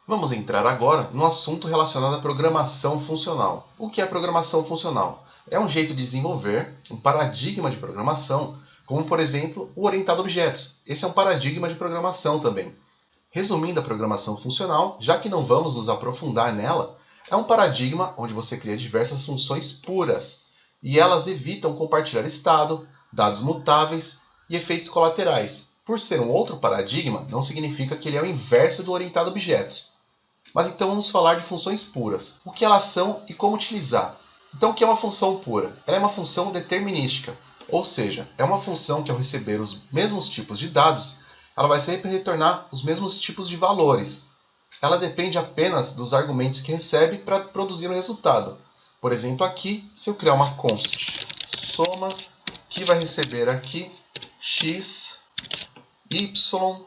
Vamos entrar agora no assunto relacionado à programação funcional. O que é programação funcional? É um jeito de desenvolver um paradigma de programação, como por exemplo o orientado a objetos. Esse é um paradigma de programação também. Resumindo a programação funcional, já que não vamos nos aprofundar nela, é um paradigma onde você cria diversas funções puras e elas evitam compartilhar estado, dados mutáveis e efeitos colaterais. Por ser um outro paradigma, não significa que ele é o inverso do orientado a objetos. Mas então vamos falar de funções puras. O que elas são e como utilizar. Então o que é uma função pura? Ela é uma função determinística, ou seja, é uma função que ao receber os mesmos tipos de dados, ela vai sempre retornar os mesmos tipos de valores. Ela depende apenas dos argumentos que recebe para produzir o resultado. Por exemplo, aqui, se eu criar uma const soma, que vai receber aqui x, y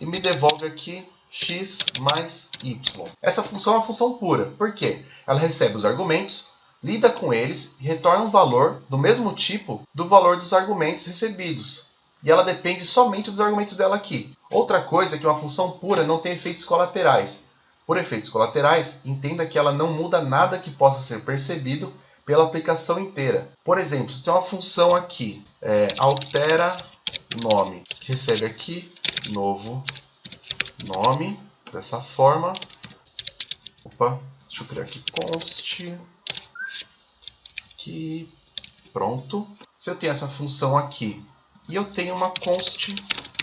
e me devolve aqui x mais y. Essa função é uma função pura. Por quê? Ela recebe os argumentos, lida com eles e retorna um valor do mesmo tipo do valor dos argumentos recebidos. E ela depende somente dos argumentos dela aqui. Outra coisa é que uma função pura não tem efeitos colaterais. Por efeitos colaterais, entenda que ela não muda nada que possa ser percebido pela aplicação inteira. Por exemplo, se tem uma função aqui, altera nome, que recebe aqui novo nome, dessa forma. Deixa eu criar aqui const, aqui, pronto. Se eu tenho essa função aqui e eu tenho uma const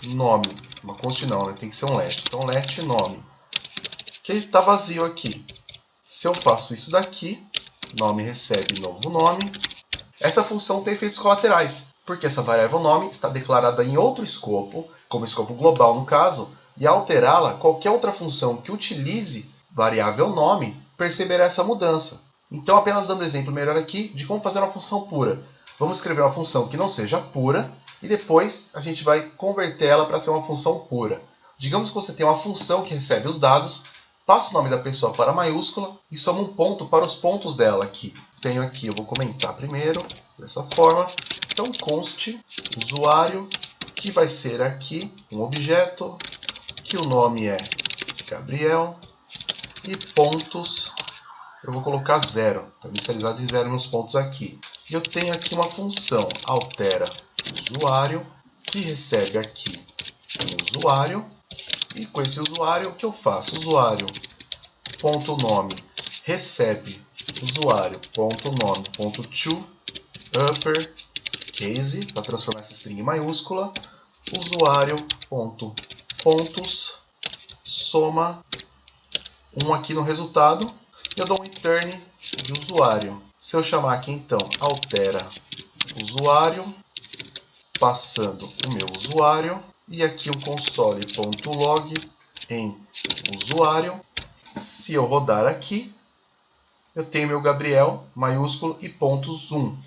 nome, uma const não, né? Tem que ser um let. Então let nome, que ele está vazio aqui. Se eu faço isso daqui, nome recebe novo nome. Essa função tem efeitos colaterais, porque essa variável nome está declarada em outro escopo, como escopo global no caso, e ao alterá-la, qualquer outra função que utilize variável nome perceberá essa mudança. Então, apenas dando um exemplo melhor aqui de como fazer uma função pura. Vamos escrever uma função que não seja pura e depois a gente vai converter ela para ser uma função pura. Digamos que você tem uma função que recebe os dados, passa o nome da pessoa para maiúscula e soma um ponto para os pontos dela aqui. Tenho aqui, eu vou comentar primeiro, dessa forma. Então, const usuário, que vai ser aqui um objeto, que o nome é Gabriel, e pontos, eu vou colocar 0, para inicializar de 0 meus pontos aqui. E eu tenho aqui uma função, altera usuário, que recebe aqui um usuário, e com esse usuário, o que eu faço? Usuário.nome recebe usuário.nome.to uppercase, para transformar essa string em maiúscula, usuário.pontos soma 1 aqui no resultado, e eu dou um return de usuário. Se eu chamar aqui então altera usuário, passando o meu usuário, e aqui um console.log em usuário, se eu rodar aqui, eu tenho meu Gabriel maiúsculo e pontos 1.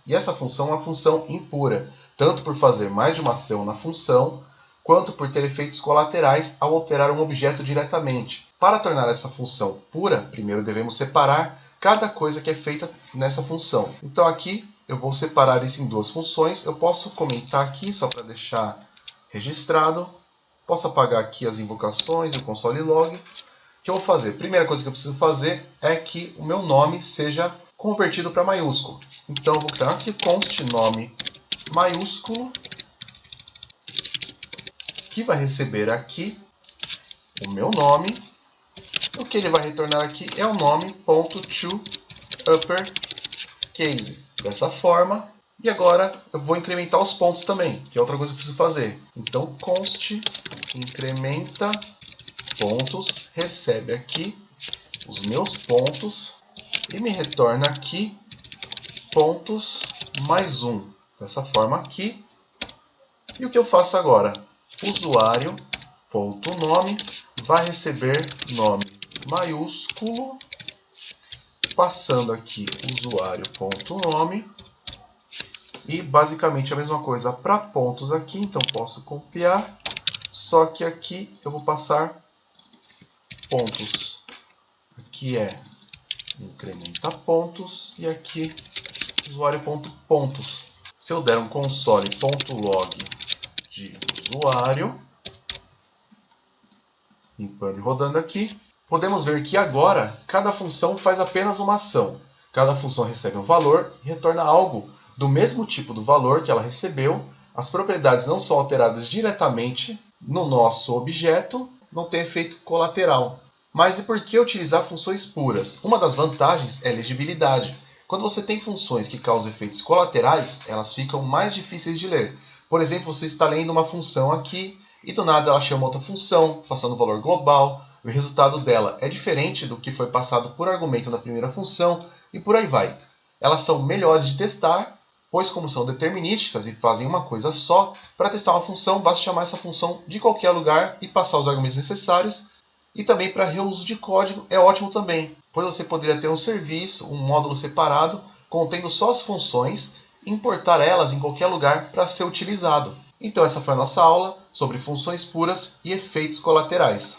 E essa função é uma função impura, tanto por fazer mais de uma ação na função, quanto por ter efeitos colaterais ao alterar um objeto diretamente. Para tornar essa função pura, primeiro devemos separar cada coisa que é feita nessa função. Então aqui eu vou separar isso em duas funções. Eu posso comentar aqui só para deixar registrado. Posso apagar aqui as invocações e o console log. O que eu vou fazer? Primeira coisa que eu preciso fazer é que o meu nome seja convertido para maiúsculo. Então eu vou criar aqui const nome maiúsculo, que vai receber aqui o meu nome. O que ele vai retornar aqui é o nome.to uppercase. Dessa forma. E agora eu vou incrementar os pontos também, que é outra coisa que eu preciso fazer. Então const incrementa pontos, recebe aqui os meus pontos e me retorna aqui pontos mais 1. Dessa forma aqui. E o que eu faço agora? Usuário.nome vai receber nome maiúsculo, passando aqui usuário.nome, e basicamente a mesma coisa para pontos aqui, então posso copiar, só que aqui eu vou passar pontos. Aqui é incrementa pontos e aqui usuário.pontos. Se eu der um console.log de usuário, Limpando e rodando aqui. Podemos ver que agora cada função faz apenas uma ação. Cada função recebe um valor e retorna algo do mesmo tipo do valor que ela recebeu. As propriedades não são alteradas diretamente no nosso objeto, não tem efeito colateral. Mas e por que utilizar funções puras? Uma das vantagens é a legibilidade. Quando você tem funções que causam efeitos colaterais, elas ficam mais difíceis de ler. Por exemplo, você está lendo uma função aqui e do nada ela chama outra função, passando o valor global. O resultado dela é diferente do que foi passado por argumento na primeira função e por aí vai. Elas são melhores de testar, pois como são determinísticas e fazem uma coisa só, para testar uma função basta chamar essa função de qualquer lugar e passar os argumentos necessários. E também para reuso de código é ótimo também, pois você poderia ter um serviço, um módulo separado, contendo só as funções e importar elas em qualquer lugar para ser utilizado. Então essa foi a nossa aula sobre funções puras e efeitos colaterais.